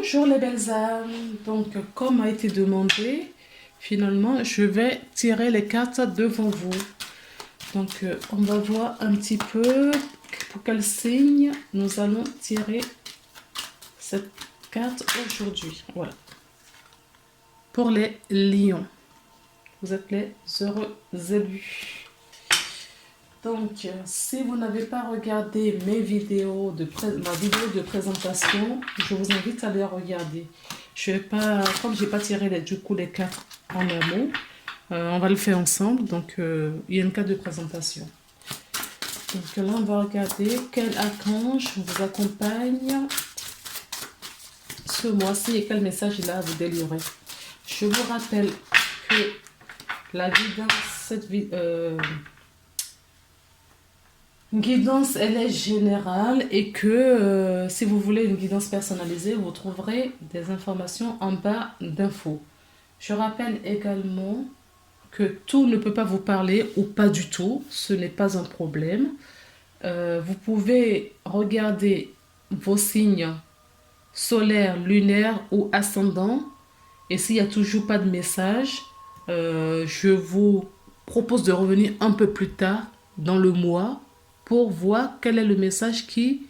Bonjour les belles âmes, donc comme a été demandé, finalement je vais tirer les cartes devant vous. Donc on va voir un petit peu pour quel signe nous allons tirer cette carte aujourd'hui. Voilà. Pour les lions, vous êtes les heureux élus. Donc, si vous n'avez pas regardé mes vidéos ma vidéo de présentation, je vous invite à les regarder. Je vais pas, comme j'ai pas tiré du coup les cartes en un mot, on va le faire ensemble. Donc, il y a une carte de présentation. Donc là, on va regarder quel archange vous accompagne ce mois-ci et quel message il a à vous délivrer. Je vous rappelle que la guidance, elle est générale et que si vous voulez une guidance personnalisée, vous trouverez des informations en bas d'infos. Je rappelle également que tout ne peut pas vous parler ou pas du tout, ce n'est pas un problème. Vous pouvez regarder vos signes solaires, lunaires ou ascendants et s'il n'y a toujours pas de message, je vous propose de revenir un peu plus tard dans le mois pour voir quel est le message qui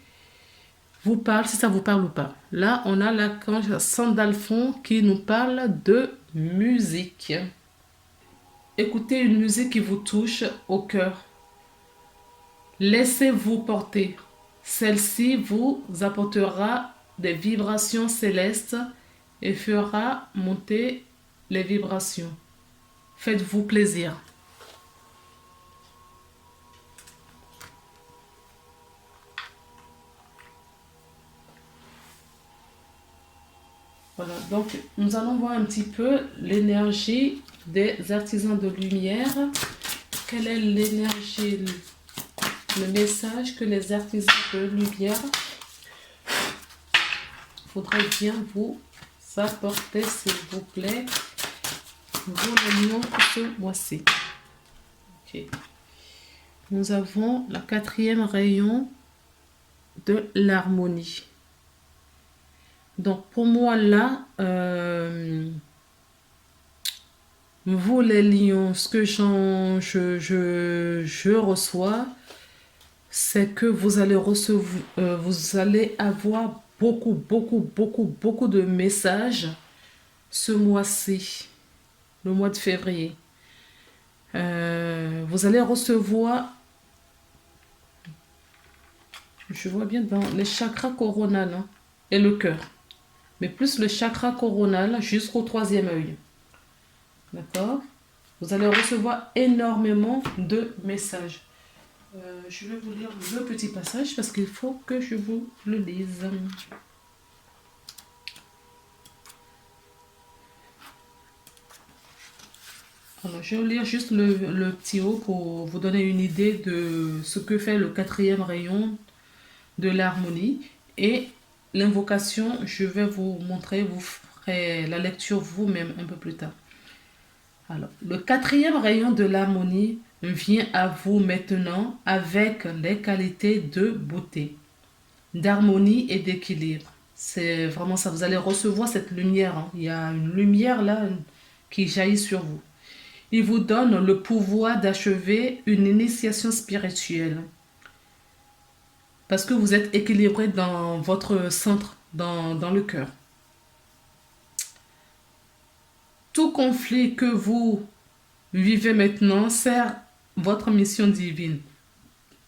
vous parle, si ça vous parle ou pas. Là, on a l'archange Sandalphon qui nous parle de musique. Écoutez une musique qui vous touche au cœur. Laissez-vous porter. Celle-ci vous apportera des vibrations célestes et fera monter les vibrations. Faites-vous plaisir. Voilà, donc nous allons voir un petit peu l'énergie des artisans de lumière. Quelle est l'énergie, le message que les artisans de lumière faudrait bien vous apporter, s'il vous plaît, vous les lions pour ce mois-ci. Ok. Nous avons la 4e rayon de l'harmonie. Donc pour moi là, vous les lions, ce que je reçois, c'est que vous allez recevoir, vous allez avoir beaucoup de messages ce mois-ci, le mois de février. Vous allez recevoir, je vois bien dans les chakras coronal hein, et le cœur. Mais plus le chakra coronal jusqu'au 3e œil. D'accord? Vous allez recevoir énormément de messages. Je vais vous lire le petit passage parce qu'il faut que je vous le lise. Alors, je vais vous lire juste le petit haut pour vous donner une idée de ce que fait le 4e rayon de l'harmonie. Et l'invocation, je vais vous montrer, vous ferez la lecture vous-même un peu plus tard. Alors, le 4e rayon de l'harmonie vient à vous maintenant avec les qualités de beauté, d'harmonie et d'équilibre. C'est vraiment ça, vous allez recevoir cette lumière. Hein. Il y a une lumière là qui jaillit sur vous. Il vous donne le pouvoir d'achever une initiation spirituelle. Parce que vous êtes équilibré dans votre centre, dans le cœur. Tout conflit que vous vivez maintenant sert votre mission divine.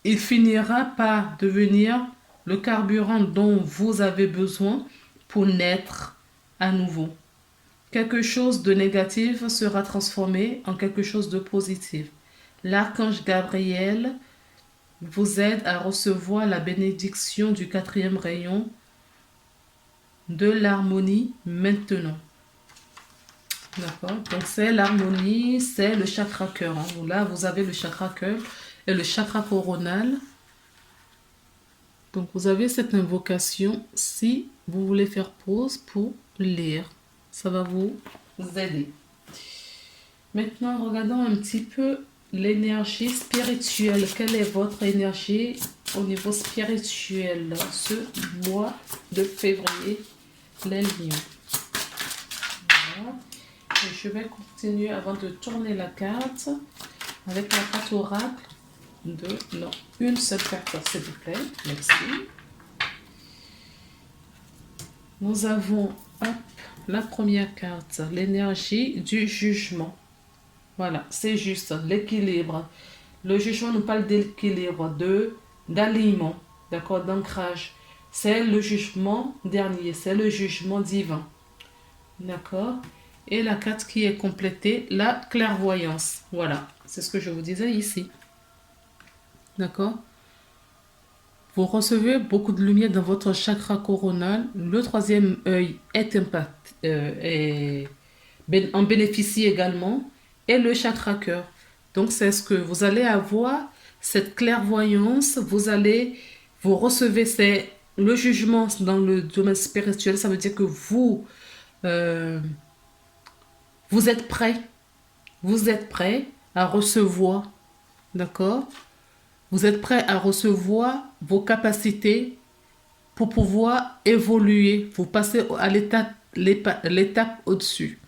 Il finira par devenir le carburant dont vous avez besoin pour naître à nouveau. Quelque chose de négatif sera transformé en quelque chose de positif. L'archange Gabriel vous aide à recevoir la bénédiction du 4e rayon de l'harmonie maintenant. D'accord? Donc c'est l'harmonie, c'est le chakra cœur. Hein. Là, vous avez le chakra cœur et le chakra coronal. Donc vous avez cette invocation si vous voulez faire pause pour lire. Ça va vous aider. Maintenant, regardons un petit peu l'énergie spirituelle. Quelle est votre énergie au niveau spirituel ce mois de février les lions. Voilà. Et je vais continuer avant de tourner la carte avec la carte oracle de, non, une seule carte, s'il vous plaît. Merci. Nous avons, hop, la première carte, l'énergie du jugement. Voilà, c'est juste l'équilibre. Le jugement nous parle d'équilibre, d'alignement, d'accord, d'ancrage. C'est le jugement dernier, c'est le jugement divin. D'accord. Et la carte qui est complétée, la clairvoyance. Voilà, c'est ce que je vous disais ici. D'accord. Vous recevez beaucoup de lumière dans votre chakra coronal. Le troisième œil est en bénéficie également. Et le chakra cœur. Donc, c'est ce que vous allez avoir, cette clairvoyance. Vous recevez le jugement dans le domaine spirituel. Ça veut dire que euh, vous êtes prêt. Vous êtes prêt à recevoir. D'accord? Vous êtes prêt à recevoir vos capacités pour pouvoir évoluer. Vous passez à l'étape au-dessus.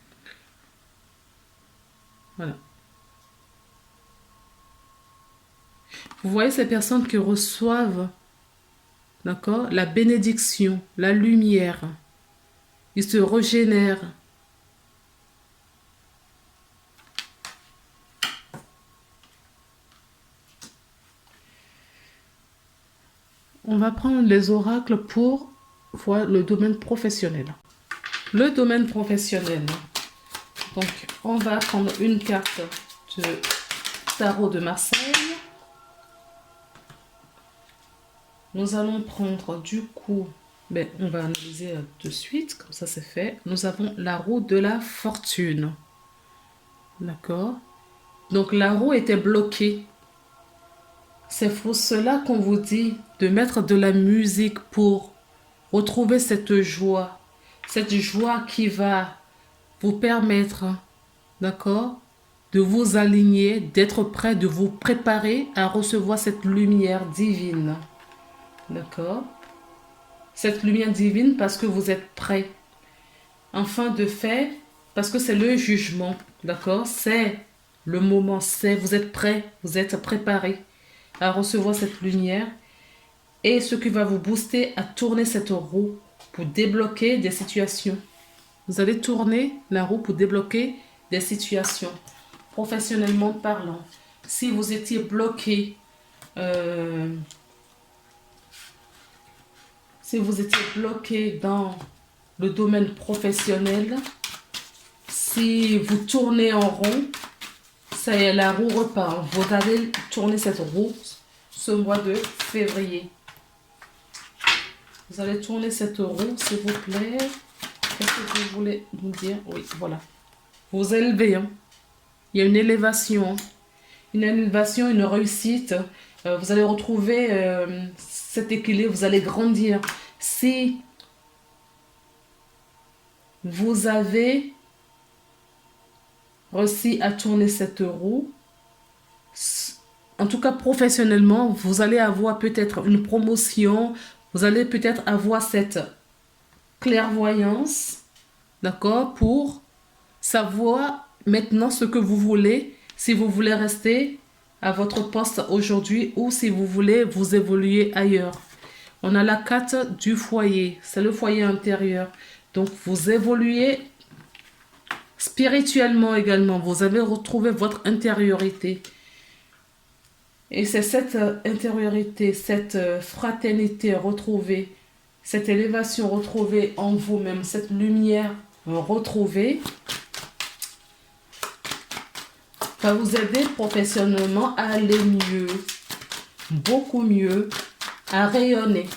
Voilà. Vous voyez ces personnes qui reçoivent, d'accord, la bénédiction, la lumière. Ils se régénèrent. On va prendre les oracles pour voir le domaine professionnel. Le domaine professionnel. Donc, on va prendre une carte de tarot de Marseille. Nous allons prendre du coup, on va analyser de suite, comme ça c'est fait. Nous avons la roue de la fortune. D'accord? Donc la roue était bloquée. C'est pour cela qu'on vous dit de mettre de la musique pour retrouver cette joie qui va vous permettre, d'accord, de vous aligner, d'être prêt, de vous préparer à recevoir cette lumière divine. D'accord? Cette lumière divine parce que vous êtes prêt. Enfin, de fait, parce que c'est le jugement. D'accord? C'est le moment, vous êtes prêt, vous êtes préparé à recevoir cette lumière et ce qui va vous booster à tourner cette roue pour débloquer des situations. Vous allez tourner la roue pour débloquer des situations, professionnellement parlant. Si vous étiez bloqué, dans le domaine professionnel, si vous tournez en rond, ça y est, la roue repart. Vous allez tourner cette roue ce mois de février. Vous allez tourner cette roue, s'il vous plaît. Qu'est-ce que vous voulez nous dire? Oui, voilà. Vous élevez. Hein. Il y a une élévation. Une élévation, une réussite. Vous allez retrouver cet équilibre. Vous allez grandir. Si vous avez réussi à tourner cette roue, en tout cas professionnellement, vous allez avoir peut-être une promotion. Vous allez peut-être avoir cette clairvoyance, d'accord, pour savoir maintenant ce que vous voulez, si vous voulez rester à votre poste aujourd'hui ou si vous voulez vous évoluer ailleurs. On a la carte du foyer, c'est le foyer intérieur. Donc vous évoluez spirituellement également, vous avez retrouvé votre intériorité. Et c'est cette intériorité, cette fraternité retrouvée, cette élévation retrouvée en vous-même, cette lumière retrouvée, va vous aider professionnellement à aller mieux, beaucoup mieux, à rayonner.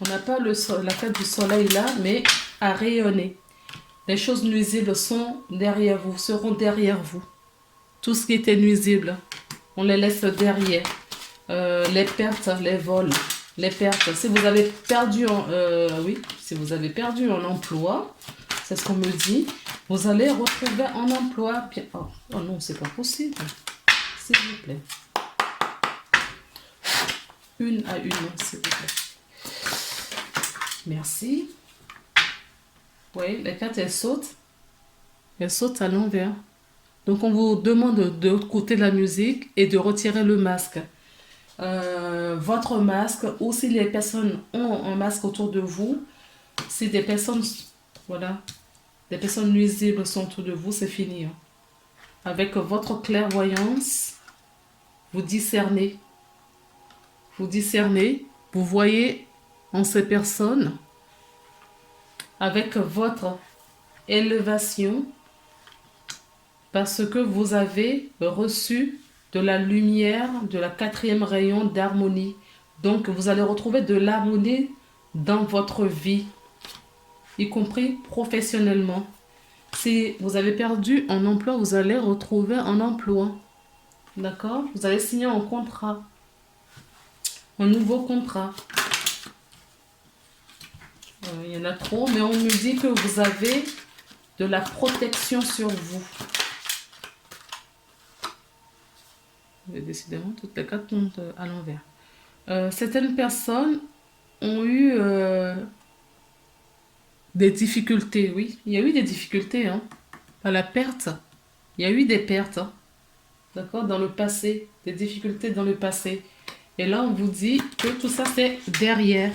On n'a pas la carte du soleil là, mais à rayonner. Les choses nuisibles seront derrière vous. Tout ce qui était nuisible, on les laisse derrière. Les pertes, les vols, les pertes. Si vous avez perdu si vous avez perdu un emploi, c'est ce qu'on me dit, vous allez retrouver un emploi. Oh non, c'est pas possible. S'il vous plaît. Une à une, s'il vous plaît. Merci. Oui, les cartes, elles sautent. Elles sautent à l'envers. Donc, on vous demande de côté de la musique et de retirer le masque. Votre masque, ou si les personnes ont un masque autour de vous, si des personnes, voilà, des personnes nuisibles sont autour de vous, c'est fini. Hein. Avec votre clairvoyance, vous discernez. Vous discernez, vous voyez en ces personnes, avec votre élévation, parce que vous avez reçu de la lumière, de la 4e rayon d'harmonie. Donc, vous allez retrouver de l'harmonie dans votre vie, y compris professionnellement. Si vous avez perdu un emploi, vous allez retrouver un emploi. D'accord? Vous allez signer un contrat. Un nouveau contrat. Il y en a trop, mais on nous dit que vous avez de la protection sur vous. Et décidément, toutes les cartes tombent à l'envers. Certaines personnes ont eu des difficultés, oui. Il y a eu des difficultés, hein. Pas la perte. Il y a eu des pertes, hein. D'accord? Dans le passé. Des difficultés dans le passé. Et là, on vous dit que tout ça, c'est derrière.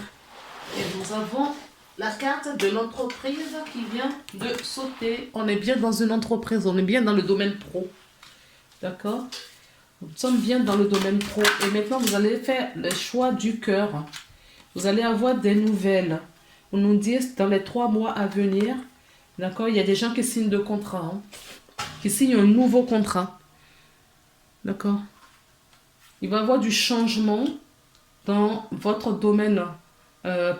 Et nous avons la carte de l'entreprise qui vient de sauter. On est bien dans une entreprise. On est bien dans le domaine pro. D'accord? Nous sommes bien dans le domaine pro. Et maintenant, vous allez faire le choix du cœur. Vous allez avoir des nouvelles. On nous dit dans les 3 mois à venir, d'accord, il y a des gens qui signent de contrat, hein, qui signent un nouveau contrat. D'accord. Il va y avoir du changement dans votre domaine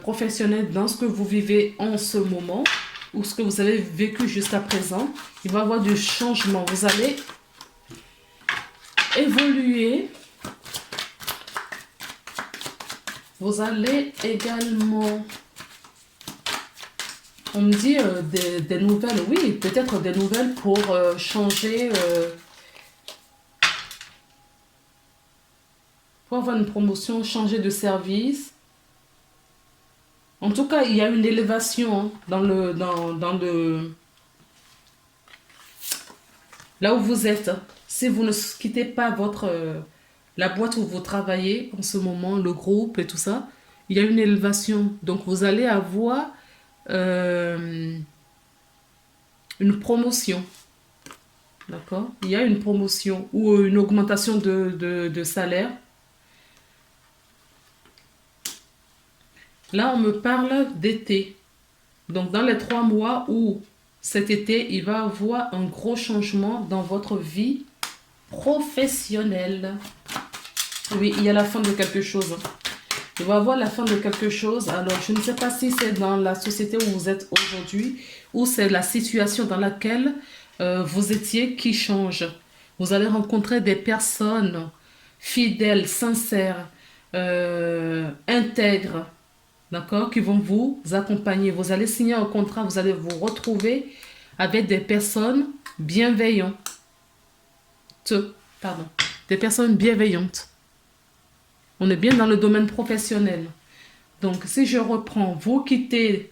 professionnel, dans ce que vous vivez en ce moment, ou ce que vous avez vécu jusqu'à présent. Il va y avoir du changement. Vous allez évoluer. Vous allez également... On me dit des nouvelles, oui, peut-être des nouvelles pour changer, pour avoir une promotion, changer de service. En tout cas, il y a une élévation hein, dans le, là où vous êtes. Si vous ne quittez pas la boîte où vous travaillez en ce moment, le groupe et tout ça, il y a une élévation. Donc, vous allez avoir... une promotion, d'accord? Il y a une promotion ou une augmentation de salaire. Là, on me parle d'été. Donc, dans les 3 mois où cet été, il va y avoir un gros changement dans votre vie professionnelle. Oui, il y a la fin de quelque chose. Il va y avoir la fin de quelque chose. Alors, je ne sais pas si c'est dans la société où vous êtes aujourd'hui ou c'est la situation dans laquelle vous étiez qui change. Vous allez rencontrer des personnes fidèles, sincères, intègres, d'accord, qui vont vous accompagner. Vous allez signer un contrat, vous allez vous retrouver avec des personnes bienveillantes. Pardon, des personnes bienveillantes. On est bien dans le domaine professionnel. Donc, si je reprends, vous quittez,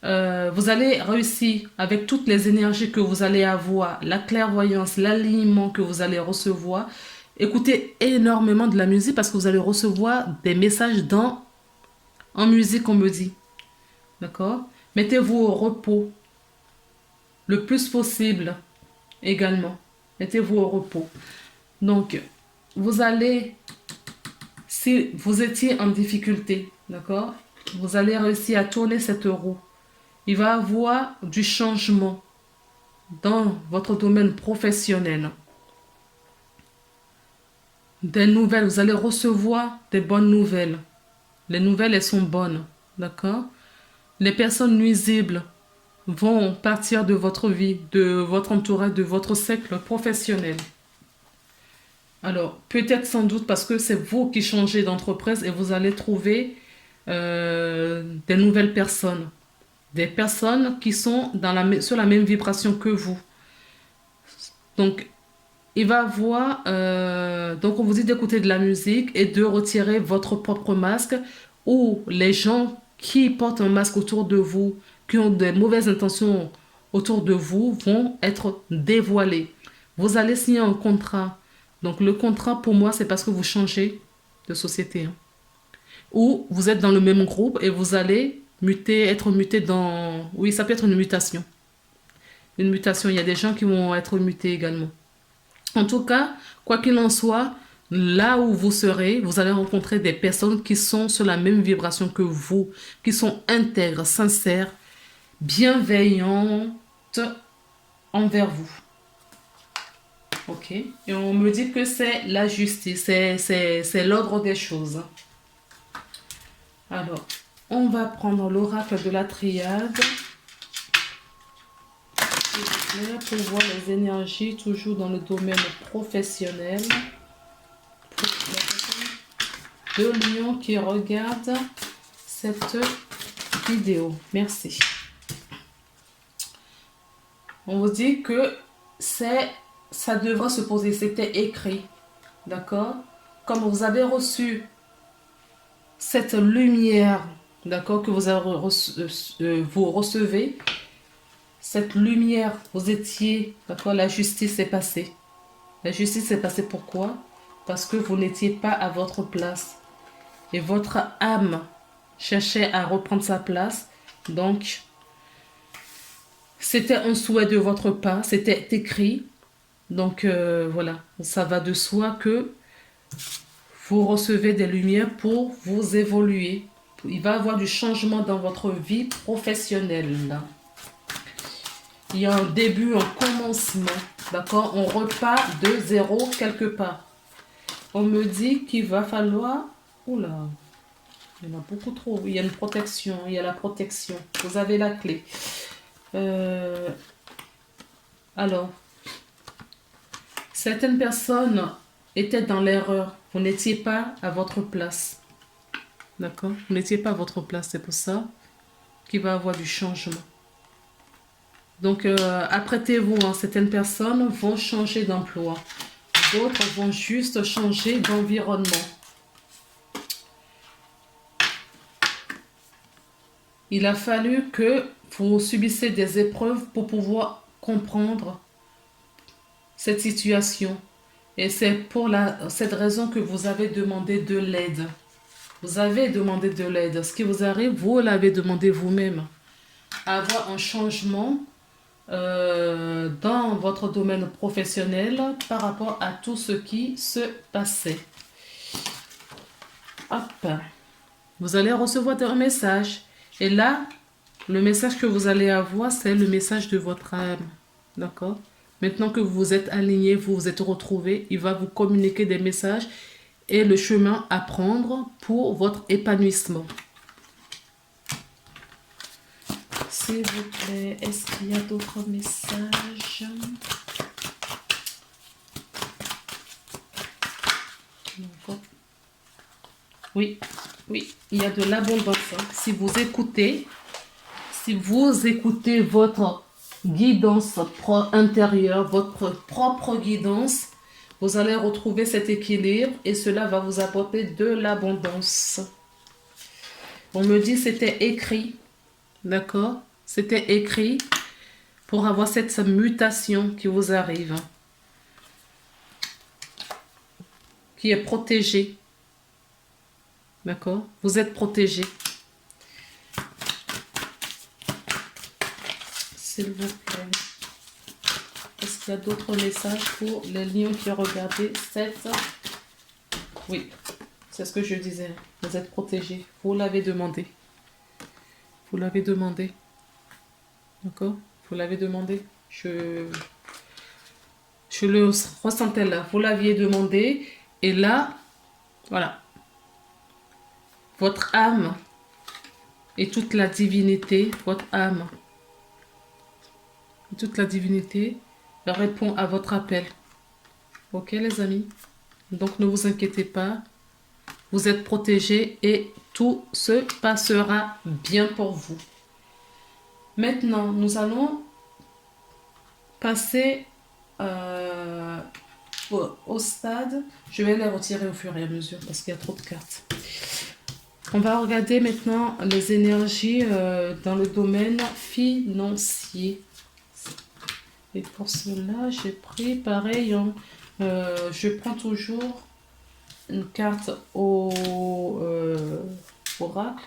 vous allez réussir avec toutes les énergies que vous allez avoir, la clairvoyance, l'alignement que vous allez recevoir. Écoutez énormément de la musique parce que vous allez recevoir des messages en musique, on me dit. D'accord? Mettez-vous au repos le plus possible également. Mettez-vous au repos. Donc, vous allez... Si vous étiez en difficulté, d'accord, vous allez réussir à tourner cette roue. Il va y avoir du changement dans votre domaine professionnel. Des nouvelles, vous allez recevoir des bonnes nouvelles. Les nouvelles, elles sont bonnes, d'accord? Les personnes nuisibles vont partir de votre vie, de votre entourage, de votre cercle professionnel. Alors, peut-être sans doute parce que c'est vous qui changez d'entreprise et vous allez trouver des nouvelles personnes. Des personnes qui sont sur la même vibration que vous. Donc, il va avoir... donc, on vous dit d'écouter de la musique et de retirer votre propre masque ou les gens qui portent un masque autour de vous, qui ont des mauvaises intentions autour de vous, vont être dévoilées. Vous allez signer un contrat. Donc le contrat, pour moi, c'est parce que vous changez de société. Hein. Ou vous êtes dans le même groupe et vous allez muter, être muté dans... Oui, ça peut être une mutation. Une mutation, il y a des gens qui vont être mutés également. En tout cas, quoi qu'il en soit, là où vous serez, vous allez rencontrer des personnes qui sont sur la même vibration que vous, qui sont intègres, sincères, bienveillantes envers vous. Ok? Et on me dit que c'est la justice, c'est l'ordre des choses. Alors, on va prendre l'oracle de la triade. Pour voir les énergies toujours dans le domaine professionnel. Pour la personne de Lion qui regarde cette vidéo. Merci. On vous dit que ça devra se poser. C'était écrit. D'accord? Comme vous avez reçu cette lumière, d'accord, que vous recevez, cette lumière, vous étiez, d'accord, la justice est passée. La justice est passée pourquoi? Parce que vous n'étiez pas à votre place. Et votre âme cherchait à reprendre sa place. Donc, c'était un souhait de votre part, c'était écrit. Donc, voilà, ça va de soi que vous recevez des lumières pour vous évoluer. Il va y avoir du changement dans votre vie professionnelle. Il y a un début, un commencement. D'accord? On repart de zéro quelque part. On me dit qu'il va falloir... Oula, il y en a beaucoup trop. Il y a une protection. Il y a la protection. Vous avez la clé. Alors, certaines personnes étaient dans l'erreur. Vous n'étiez pas à votre place. D'accord? Vous n'étiez pas à votre place. C'est pour ça qu'il va y avoir du changement. Donc, apprêtez-vous, hein, certaines personnes vont changer d'emploi. D'autres vont juste changer d'environnement. Il a fallu que vous subissiez des épreuves pour pouvoir comprendre cette situation. Et c'est pour cette raison que vous avez demandé de l'aide. Vous avez demandé de l'aide. Ce qui vous arrive, vous l'avez demandé vous-même. Avoir un changement dans votre domaine professionnel par rapport à tout ce qui se passait. Hop. Vous allez recevoir un message. Et là, le message que vous allez avoir, c'est le message de votre âme. D'accord? Maintenant que vous êtes aligné, vous vous êtes retrouvé, il va vous communiquer des messages et le chemin à prendre pour votre épanouissement. S'il vous plaît, est-ce qu'il y a d'autres messages? Oui, oui, il y a de l'abondance. Si vous écoutez votre guidance intérieure, votre propre guidance, vous allez retrouver cet équilibre et cela va vous apporter de l'abondance. On me dit c'était écrit, d'accord? C'était écrit pour avoir cette mutation qui vous arrive, qui est protégée. D'accord? Vous êtes protégé. S'il vous plaît. Est-ce qu'il y a d'autres messages pour les lions qui ont regardé cette... Oui, c'est ce que je disais. Vous êtes protégé. Vous l'avez demandé. Vous l'avez demandé. D'accord? Vous l'avez demandé. Je le ressentais là. Vous l'aviez demandé. Et là, voilà. Votre âme et toute la divinité, votre âme et toute la divinité répond à votre appel. Ok les amis? Donc ne vous inquiétez pas. Vous êtes protégés et tout se passera bien pour vous. Maintenant, nous allons passer au stade. Je vais les retirer au fur et à mesure parce qu'il y a trop de cartes. On va regarder maintenant les énergies dans le domaine financier. Et pour cela, j'ai pris pareil, hein, je prends toujours une carte au oracle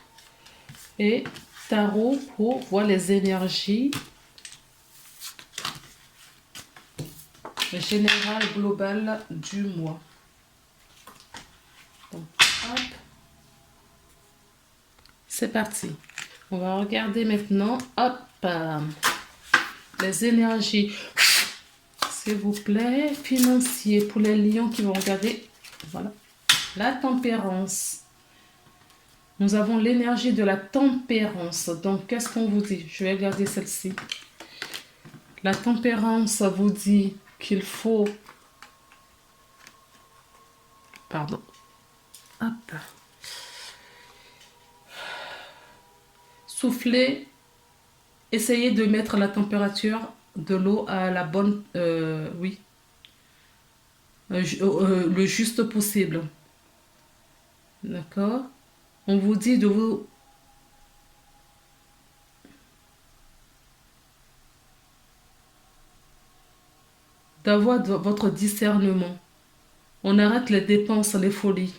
et tarot pour voir les énergies générales globales du mois. Donc, hop. C'est parti. On va regarder maintenant, hop, les énergies, s'il vous plaît, financiers pour les lions qui vont regarder. Voilà. La tempérance. Nous avons l'énergie de la tempérance. Donc, qu'est-ce qu'on vous dit? Je vais regarder celle-ci. La tempérance vous dit qu'il faut... Pardon. Hop. Souffler. Essayez de mettre la température de l'eau à la bonne... oui. Le juste possible. D'accord? On vous dit de vous... d'avoir votre discernement. On arrête les dépenses, les folies.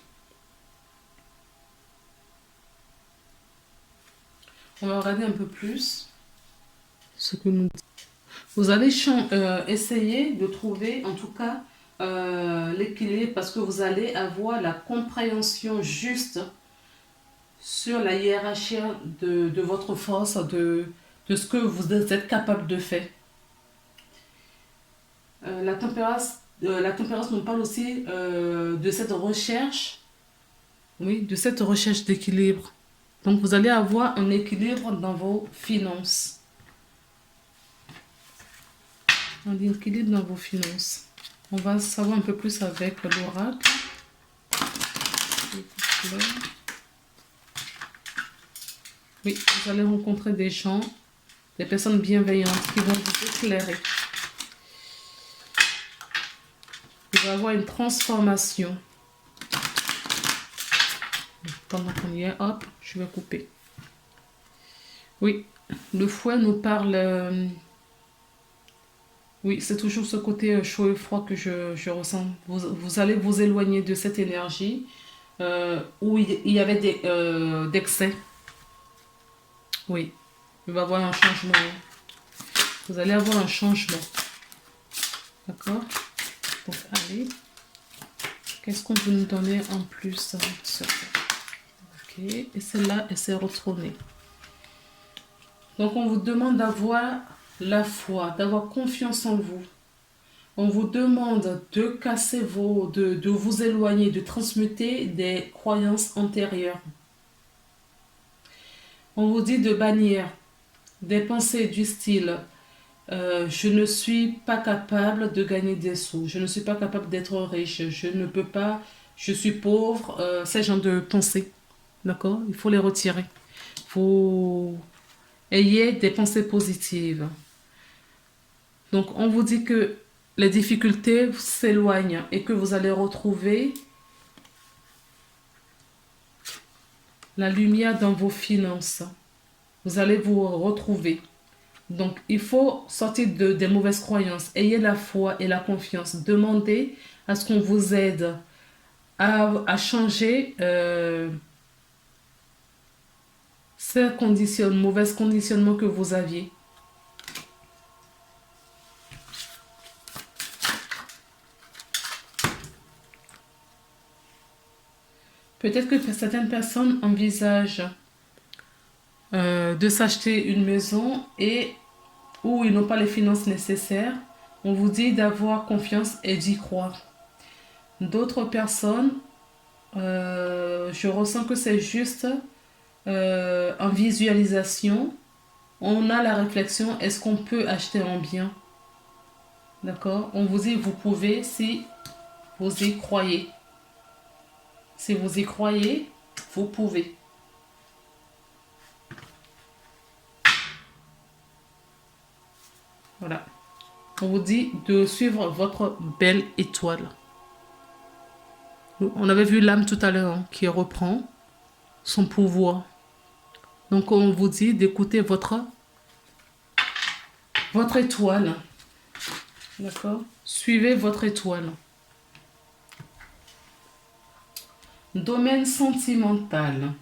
On va regarder un peu plus ce que nous dit. Vous allez essayer de trouver, en tout cas, l'équilibre parce que vous allez avoir la compréhension juste sur la hiérarchie de votre force, de ce que vous êtes capable de faire. La tempérance nous parle aussi de cette recherche, oui, de cette recherche d'équilibre. Donc, vous allez avoir un équilibre dans vos finances. Un équilibre dans vos finances. On va savoir un peu plus avec l'oracle. Oui, vous allez rencontrer des gens, des personnes bienveillantes qui vont vous éclairer. Il va y avoir une transformation. Pendant qu'on y est, hop, je vais couper. Oui, le fouet nous parle... oui, c'est toujours ce côté chaud et froid que je ressens. Vous allez vous éloigner de cette énergie où il y avait d'excès. Oui, il va y avoir un changement. Vous allez avoir un changement. D'accord? Donc, allez. Qu'est-ce qu'on peut nous donner en plus? Ok, et celle-là, elle s'est retournée. Donc, on vous demande d'avoir la foi, d'avoir confiance en vous. On vous demande de casser de vous éloigner, de transmuter des croyances antérieures. On vous dit de bannir des pensées du style je ne suis pas capable de gagner des sous, je ne suis pas capable d'être riche, je ne peux pas, je suis pauvre, ces genres de pensées. D'accord? Il faut les retirer. Il faut ayez des pensées positives. Donc, on vous dit que les difficultés s'éloignent et que vous allez retrouver la lumière dans vos finances. Vous allez vous retrouver. Donc, il faut sortir des mauvaises croyances. Ayez la foi et la confiance. Demandez à ce qu'on vous aide à changer ces mauvais conditionnements que vous aviez. Peut-être que certaines personnes envisagent de s'acheter une maison et où ils n'ont pas les finances nécessaires. On vous dit d'avoir confiance et d'y croire. D'autres personnes, je ressens que c'est juste en visualisation. On a la réflexion, est-ce qu'on peut acheter un bien? D'accord? On vous dit, vous pouvez si vous y croyez. Si vous y croyez, vous pouvez. Voilà. On vous dit de suivre votre belle étoile. On avait vu l'âme tout à l'heure qui reprend. son pouvoir. Donc, on vous dit d'écouter votre étoile. D'accord? Suivez votre étoile. Domaine sentimental.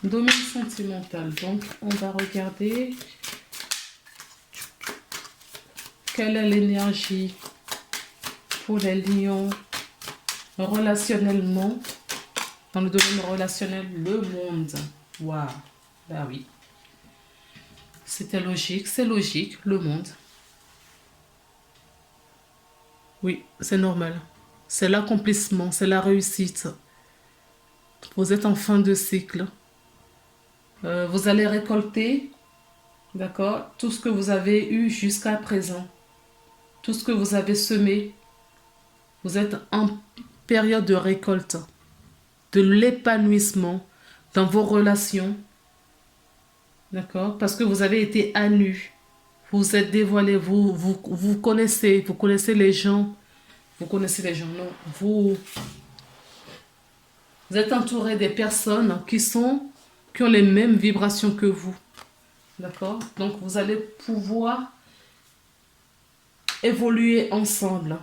Domaine sentimental. Donc, on va regarder quelle est l'énergie pour les lions relationnellement. Dans le domaine relationnel, le monde. Waouh. Ben oui. C'était logique, c'est logique, le monde. Oui, c'est normal. C'est l'accomplissement, c'est la réussite. Vous êtes en fin de cycle. Vous allez récolter, d'accord, tout ce que vous avez eu jusqu'à présent. Tout ce que vous avez semé. Vous êtes en période de récolte. De l'épanouissement dans vos relations. D'accord? Parce que vous avez été à nu. Vous êtes dévoilé. Vous connaissez les gens. Vous connaissez les gens, non? Vous êtes entouré des personnes qui ont les mêmes vibrations que vous. D'accord? Donc, vous allez pouvoir évoluer ensemble.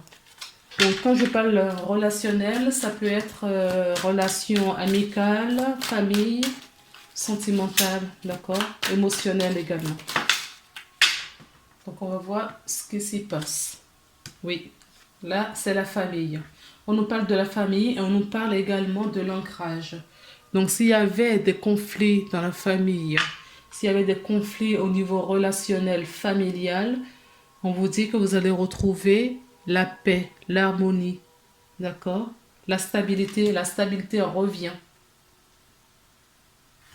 Donc, quand je parle relationnel, ça peut être relation amicale, famille, sentimentale, d'accord? Émotionnelle également. Donc, on va voir ce qui s'y passe. Oui, là, c'est la famille. On nous parle de la famille et on nous parle également de l'ancrage. Donc, s'il y avait des conflits dans la famille, s'il y avait des conflits au niveau relationnel, familial, on vous dit que vous allez retrouver la paix, l'harmonie, d'accord? La stabilité revient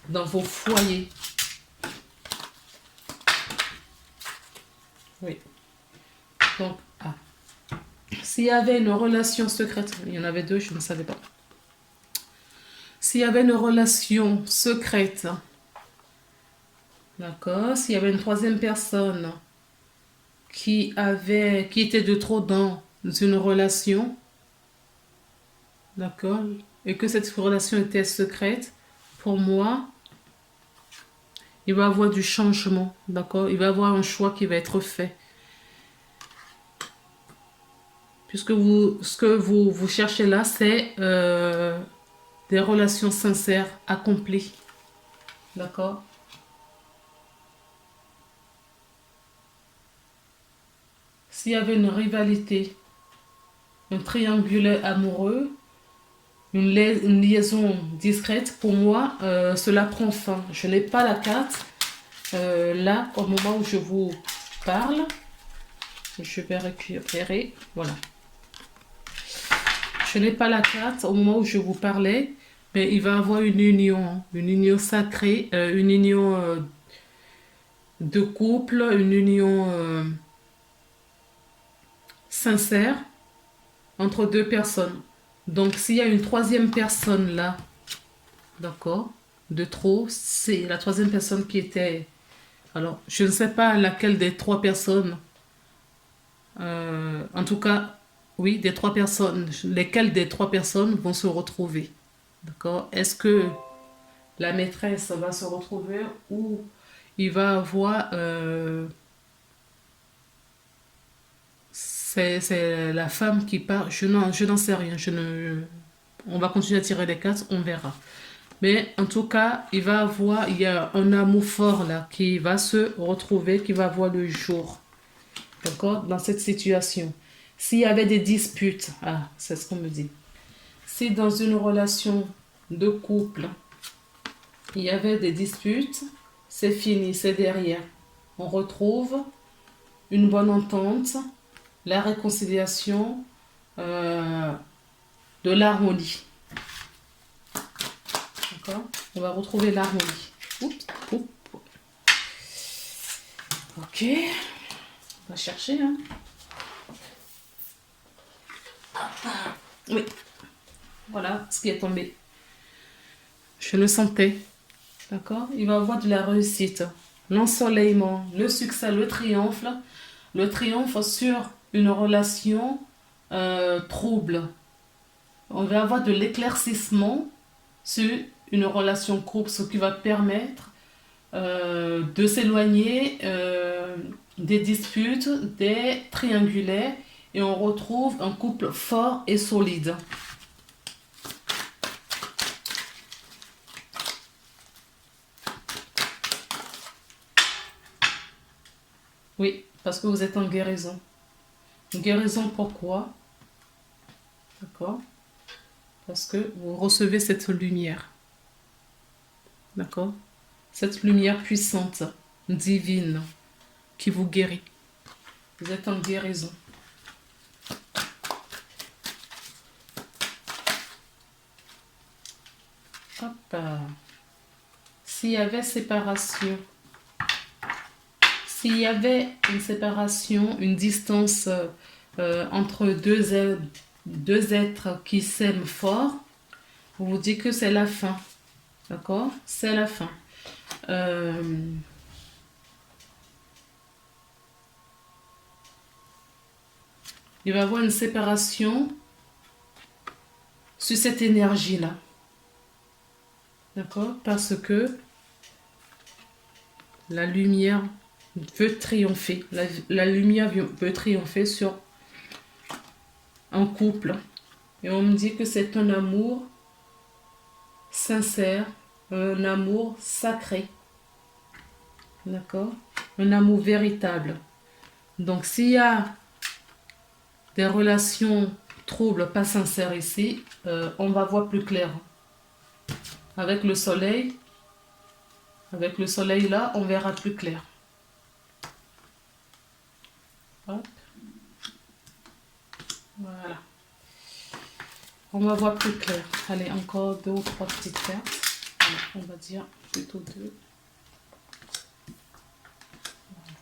dans vos foyers. Oui. Donc, s'il y avait une relation secrète, il y en avait deux, je ne savais pas. S'il y avait une relation secrète, d'accord? S'il y avait une troisième personne qui était de trop dans une relation, d'accord, et que cette relation était secrète, pour moi, il va y avoir du changement, d'accord, il va y avoir un choix qui va être fait. Puisque ce que vous cherchez là, c'est des relations sincères, accomplies, d'accord. S'il y avait une rivalité, un triangulaire amoureux, une liaison discrète, pour moi, cela prend fin. Je n'ai pas la carte. Là, au moment où je vous parle, je vais récupérer. Voilà. Je n'ai pas la carte au moment où je vous parlais, mais il va y avoir une union sacrée, une union de couple, une union sincère entre deux personnes. Donc, s'il y a une troisième personne là, d'accord, de trop, c'est la troisième personne qui était... Alors, je ne sais pas laquelle des trois personnes, en tout cas, oui, des trois personnes, lesquelles des trois personnes vont se retrouver, d'accord? Est-ce que la maîtresse va se retrouver ou il va avoir... c'est la femme qui part. Je n'en sais rien. On va continuer à tirer les cartes, on verra. Mais en tout cas, il y a un amour fort là qui va se retrouver, qui va voir le jour. D'accord? Dans cette situation. S'il y avait des disputes, c'est ce qu'on me dit. Si dans une relation de couple, il y avait des disputes, c'est fini, c'est derrière. On retrouve une bonne entente, la réconciliation, de l'harmonie. D'accord? On va retrouver l'harmonie. Oups. Ok. On va chercher. Hein. Oui. Voilà ce qui est tombé. Je le sentais. D'accord? Il va y avoir de la réussite. L'ensoleillement, le succès, le triomphe. Le triomphe sur une relation trouble. on va avoir de l'éclaircissement sur une relation couple, ce qui va permettre de s'éloigner des disputes, des triangulaires, et on retrouve un couple fort et solide. Oui, parce que vous êtes en guérison. Guérison pourquoi? D'accord? Parce que vous recevez cette lumière. D'accord? Cette lumière puissante, divine, qui vous guérit. Vous êtes en guérison. Hop. S'il y avait séparation, s'il y avait une séparation, une distance entre deux êtres qui s'aiment fort, on vous dit que c'est la fin. D'accord? C'est la fin. Il va y avoir une séparation sur cette énergie-là. D'accord? Parce que la lumière veut triompher. La lumière veut triompher sur un couple. Et on me dit que c'est un amour sincère, un amour sacré. D'accord? Un amour véritable. Donc, s'il y a des relations troubles, pas sincères ici, on va voir plus clair. Avec le soleil là, on verra plus clair. Hop. Voilà. On va voir plus clair. Allez, encore 2 ou 3 petites cartes. Allez, on va dire plutôt 2. Voilà.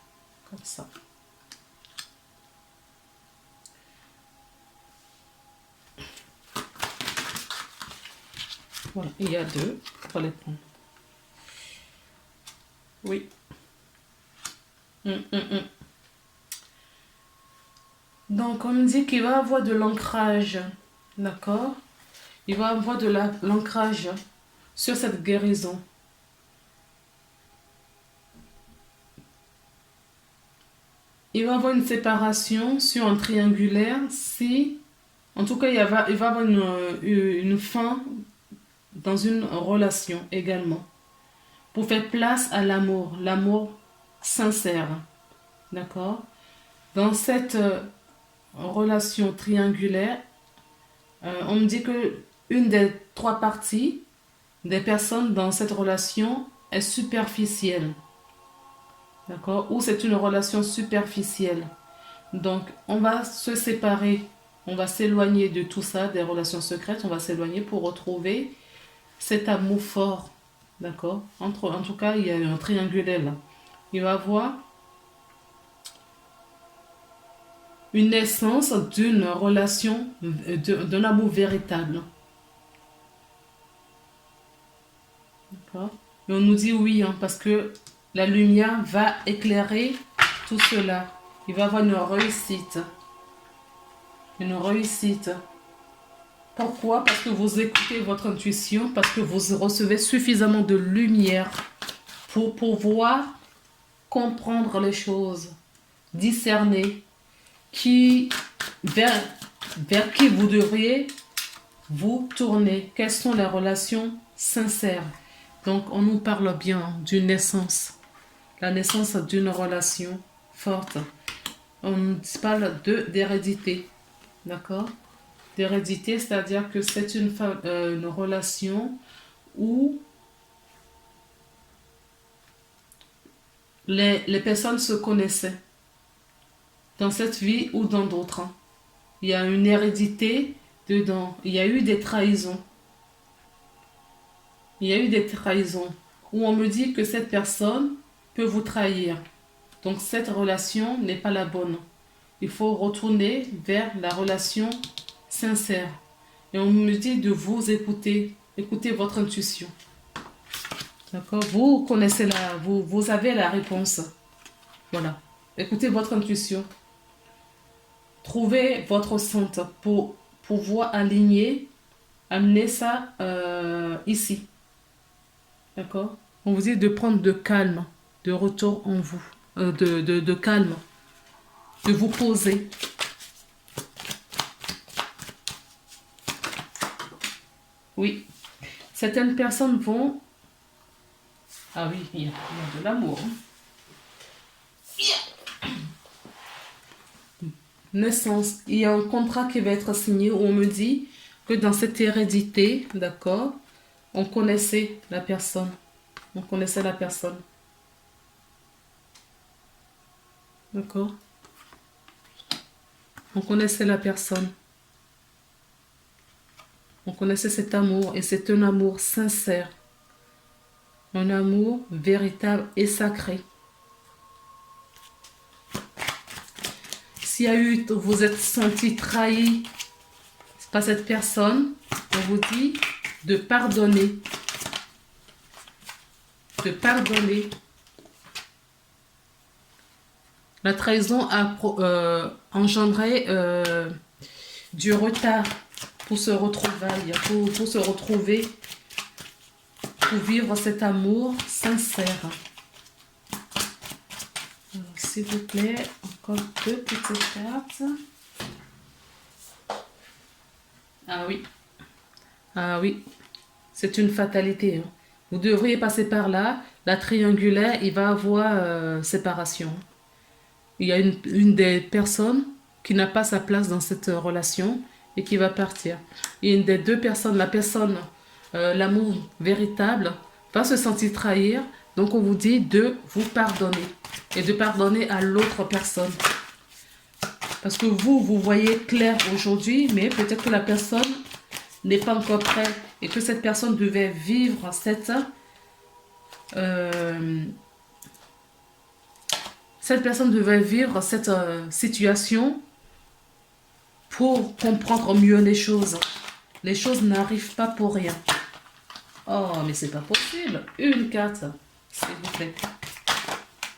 Comme ça. Voilà, il y a 2. On va les prendre. Oui. Donc, on me dit qu'il va avoir de l'ancrage. D'accord? Il va avoir de l'ancrage sur cette guérison. Il va avoir une séparation sur un triangulaire si... En tout cas, il va avoir une fin dans une relation également. Pour faire place à l'amour. L'amour sincère. D'accord? Dans cette relation triangulaire, on me dit que une des 3 parties des personnes dans cette relation est superficielle. D'accord? Ou c'est une relation superficielle. Donc, on va se séparer. On va s'éloigner de tout ça, des relations secrètes. On va s'éloigner pour retrouver cet amour fort. D'accord? En tout cas, il y a un triangulaire là. Il va y avoir une naissance d'une relation, d'un amour véritable. D'accord? Et on nous dit oui, hein, parce que la lumière va éclairer tout cela. Il va y avoir une réussite. Une réussite. Pourquoi? Parce que vous écoutez votre intuition, parce que vous recevez suffisamment de lumière pour pouvoir comprendre les choses, discerner vers qui vous devriez vous tourner. Quelles sont les relations sincères? Donc, on nous parle bien d'une naissance. La naissance d'une relation forte. On nous parle d'hérédité. D'accord? D'hérédité, c'est-à-dire que c'est une relation où les personnes se connaissaient dans cette vie ou dans d'autres. Il y a une hérédité dedans. Il y a eu des trahisons. Il y a eu des trahisons où on me dit que cette personne peut vous trahir. Donc cette relation n'est pas la bonne. Il faut retourner vers la relation sincère. Et on me dit de vous écouter. Écoutez votre intuition. D'accord? Vous connaissez vous avez la réponse. Voilà. Écoutez votre intuition. Trouvez votre centre pour pouvoir aligner amenez ça ici. D'accord? On vous dit de prendre de calme, de retour en vous, de calme, de vous poser. Oui. Certaines personnes vont... Ah oui, il y a de l'amour. Naissance. Il y a un contrat qui va être signé où on me dit que dans cette hérédité, d'accord, on connaissait la personne. On connaissait la personne. D'accord? On connaissait la personne. On connaissait cet amour et c'est un amour sincère. Un amour véritable et sacré. S'il y a eu, vous êtes senti trahi par cette personne, on vous dit de pardonner. De pardonner. La trahison a engendré du retard pour se retrouver, pour se retrouver, pour vivre cet amour sincère. Alors, s'il vous plaît, encore 2 petites cartes. Ah oui. Ah oui. C'est une fatalité. Hein. Vous devriez passer par là. La triangulaire, il va avoir séparation. Il y a une des personnes qui n'a pas sa place dans cette relation et qui va partir. Et une des deux personnes, la personne, l'amour véritable, va se sentir trahir. Donc on vous dit de vous pardonner et de pardonner à l'autre personne. Parce que vous voyez clair aujourd'hui, mais peut-être que la personne n'est pas encore prête et que cette personne devait vivre cette personne devait vivre cette situation pour comprendre mieux les choses. Les choses n'arrivent pas pour rien. Oh, mais c'est pas possible. Une carte, s'il vous plaît.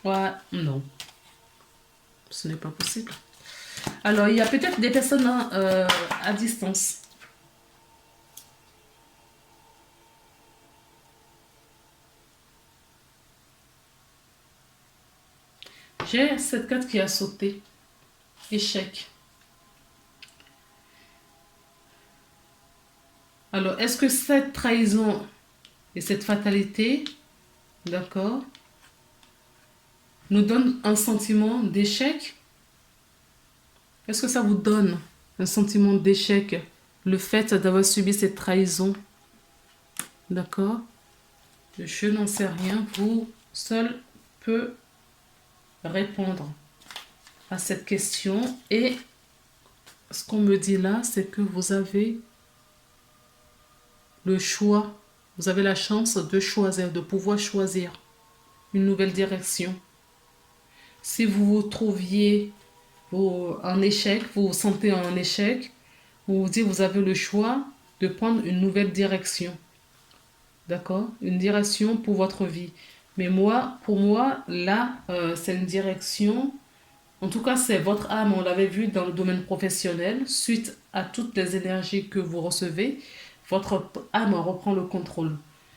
Ouais, non. Ce n'est pas possible. Alors, il y a peut-être des personnes à distance. J'ai cette carte qui a sauté. Échec. Alors, est-ce que cette trahison et cette fatalité, d'accord, nous donne un sentiment d'échec? Est-ce que ça vous donne un sentiment d'échec, le fait d'avoir subi cette trahison? D'accord? Je n'en sais rien. Vous seul peut répondre à cette question. Et ce qu'on me dit là, c'est que vous avez le choix. Vous avez la chance de choisir, de pouvoir choisir une nouvelle direction. Si vous vous trouviez en échec, vous vous sentez en échec, on vous dit vous avez le choix de prendre une nouvelle direction. D'accord? Une direction pour votre vie. Mais pour moi, là, c'est une direction, en tout cas, c'est votre âme, on l'avait vu dans le domaine professionnel, suite à toutes les énergies que vous recevez, votre âme reprend le contrôle.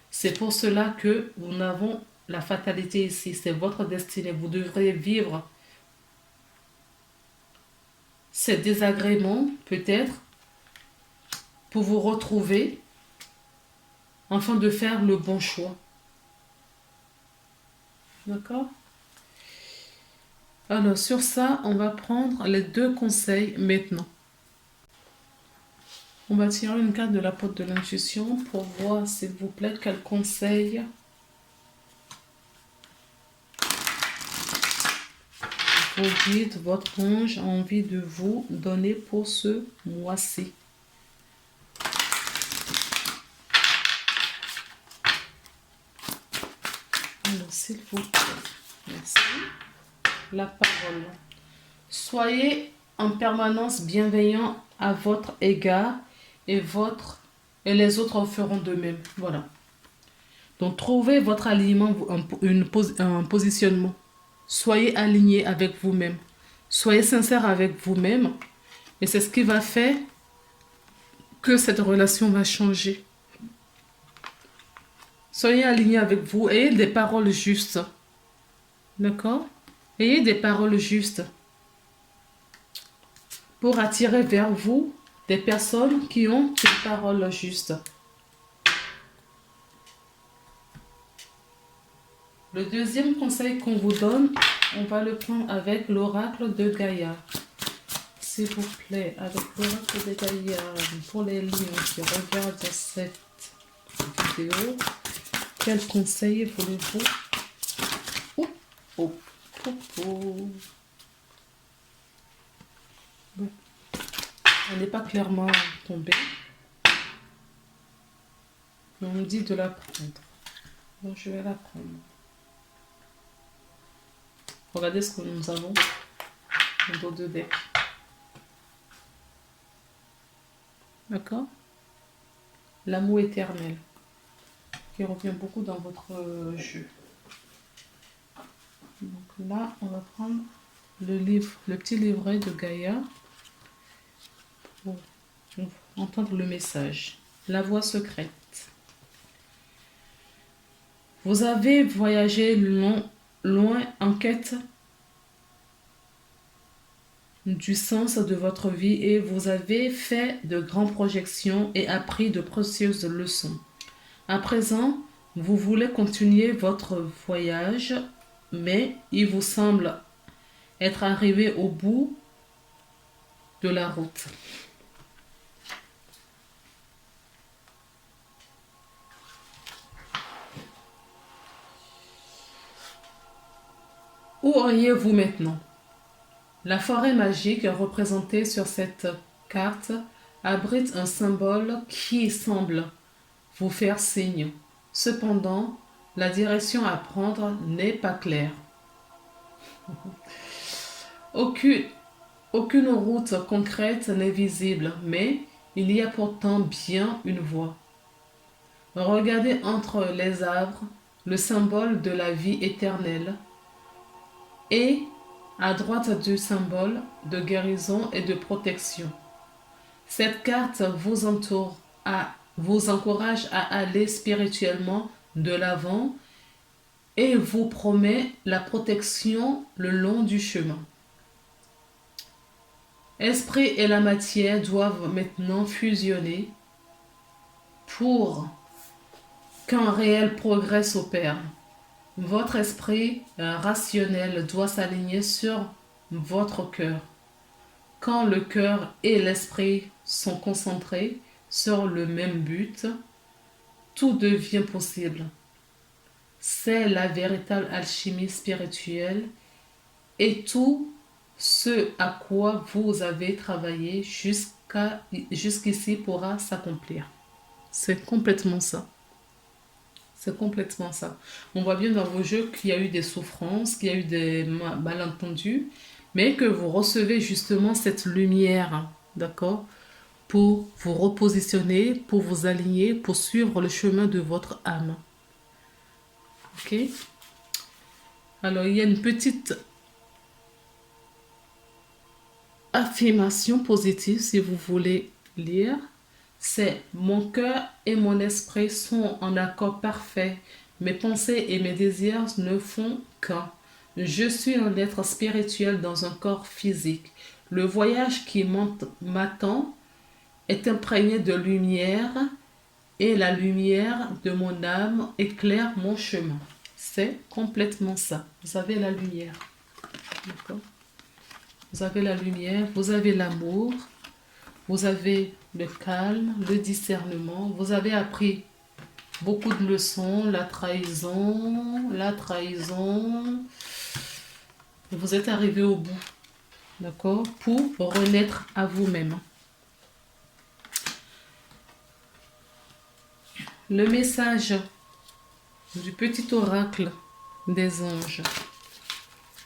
C'est pour cela que nous avons la fatalité ici, c'est votre destinée. Vous devrez vivre ces désagréments, peut-être, pour vous retrouver, afin de faire le bon choix. D'accord? Alors, sur ça, on va prendre les 2 conseils maintenant. On va tirer une carte de la porte de l'intuition pour voir, s'il vous plaît, quel conseil vos guides, votre ange a envie de vous donner pour ce mois-ci. Alors, s'il vous plaît, merci. La parole. Soyez en permanence bienveillant à votre égard et les autres feront de même. Voilà. Donc, trouvez votre alignement, un positionnement. Soyez aligné avec vous-même. Soyez sincère avec vous-même. Et c'est ce qui va faire que cette relation va changer. Soyez alignés avec vous. Ayez des paroles justes. D'accord? Ayez des paroles justes pour attirer vers vous des personnes qui ont une parole juste. Le deuxième conseil qu'on vous donne, on va le prendre avec l'oracle de Gaïa. S'il vous plaît, avec l'oracle de Gaïa, pour les lions qui regardent cette vidéo, quel conseil voulez-vous? Oh, oh, oh, oh. Bon. Elle n'est pas clairement tombée. On nous dit de la prendre. Donc je vais la prendre. Regardez ce que nous avons au dos de deck. D'accord? L'amour éternel qui revient beaucoup dans votre jeu. Donc là, on va prendre le livre, le petit livret de Gaïa pour entendre le message. La voix secrète. Vous avez voyagé loin en quête du sens de votre vie et vous avez fait de grandes projections et appris de précieuses leçons. À présent, vous voulez continuer votre voyage, mais il vous semble être arrivé au bout de la route. Où auriez-vous maintenant? La forêt magique représentée sur cette carte abrite un symbole qui semble vous faire signe. Cependant, la direction à prendre n'est pas claire. Aucune route concrète n'est visible, mais il y a pourtant bien une voie. Regardez entre les arbres le symbole de la vie éternelle et à droite du symbole de guérison et de protection. Cette carte vous encourage à aller spirituellement de l'avant et vous promet la protection le long du chemin. Esprit et la matière doivent maintenant fusionner pour qu'un réel progrès s'opère. Votre esprit rationnel doit s'aligner sur votre cœur. Quand le cœur et l'esprit sont concentrés sur le même but, tout devient possible. C'est la véritable alchimie spirituelle et tout ce à quoi vous avez travaillé jusqu'ici pourra s'accomplir. C'est complètement ça. C'est complètement ça. On voit bien dans vos jeux qu'il y a eu des souffrances, qu'il y a eu des malentendus, mais que vous recevez justement cette lumière, d'accord, pour vous repositionner, pour vous aligner, pour suivre le chemin de votre âme. Ok? Alors, il y a une petite affirmation positive si vous voulez lire. C'est mon cœur et mon esprit sont en accord parfait. Mes pensées et mes désirs ne font qu'un. Je suis un être spirituel dans un corps physique. Le voyage qui m'attend est imprégné de lumière et la lumière de mon âme éclaire mon chemin. C'est complètement ça. Vous avez la lumière. D'accord? Vous avez la lumière, vous avez l'amour. Vous avez le calme, le discernement. Vous avez appris beaucoup de leçons, la trahison. Vous êtes arrivé au bout, d'accord, pour renaître à vous-même. Le message du petit oracle des anges.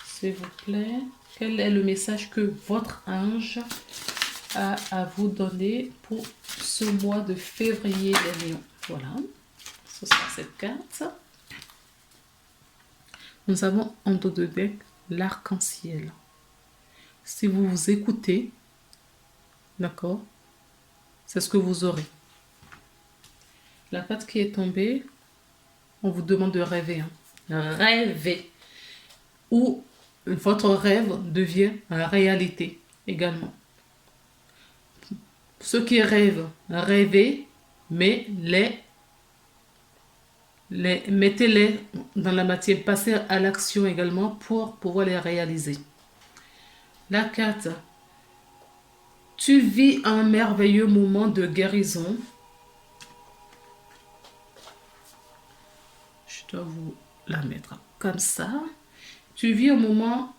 S'il vous plaît, quel est le message que votre ange à vous donner pour ce mois de février les lions? Voilà, ce sera cette carte. Nous avons en dos de deck l'arc-en-ciel. Si vous vous écoutez, d'accord, c'est ce que vous aurez. La carte qui est tombée, on vous demande de rêver. Rêver. Ou votre rêve devient réalité également. Ceux qui rêvent, rêvez, mais mettez-les dans la matière, passez à l'action également pour pouvoir les réaliser. La carte, tu vis un merveilleux moment de guérison. Je dois vous la mettre comme ça. Tu vis un moment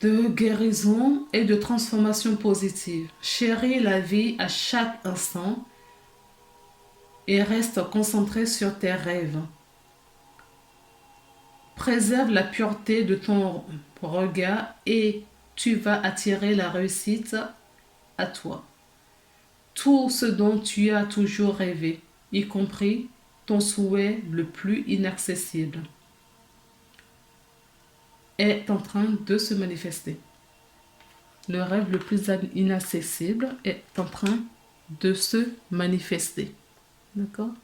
de guérison et de transformation positive. Chéris la vie à chaque instant et reste concentré sur tes rêves. Préserve la pureté de ton regard et tu vas attirer la réussite à toi. Tout ce dont tu as toujours rêvé, y compris ton souhait le plus inaccessible, est en train de se manifester. Le rêve le plus inaccessible est en train de se manifester. D'accord?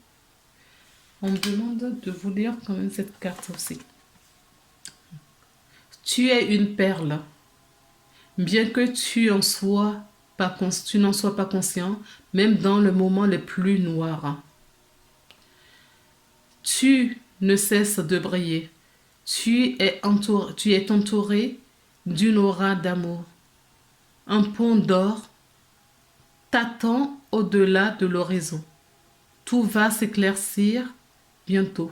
On me demande de vous lire quand même cette carte aussi. Tu es une perle. Bien que tu n'en sois pas conscient, même dans le moment le plus noir. Tu ne cesses de briller. Tu es entouré d'une aura d'amour. Un pont d'or t'attend au-delà de l'horizon. Tout va s'éclaircir bientôt.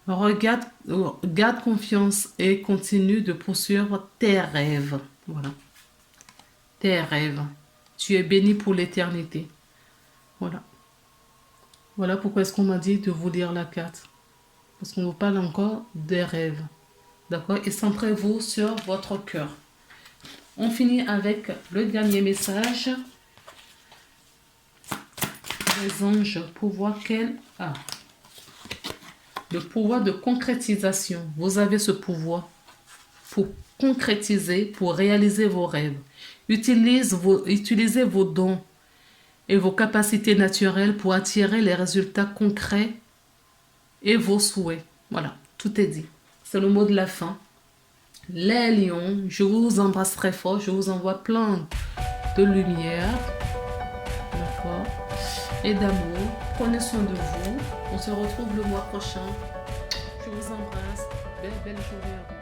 Garde confiance et continue de poursuivre tes rêves. Voilà. Tes rêves. Tu es béni pour l'éternité. Voilà. Voilà pourquoi est-ce qu'on m'a dit de vous lire la carte. Parce qu'on vous parle encore des rêves. D'accord? Et centrez-vous sur votre cœur. On finit avec le dernier message des anges pour voir quel... le pouvoir de concrétisation. Vous avez ce pouvoir pour concrétiser, pour réaliser vos rêves. Utilisez vos dons et vos capacités naturelles pour attirer les résultats concrets et vos souhaits. Voilà, tout est dit. C'est le mot de la fin. Les lions, je vous embrasse très fort. Je vous envoie plein de lumière. D'accord? Et d'amour. Prenez soin de vous. On se retrouve le mois prochain. Je vous embrasse. Belle journée à vous.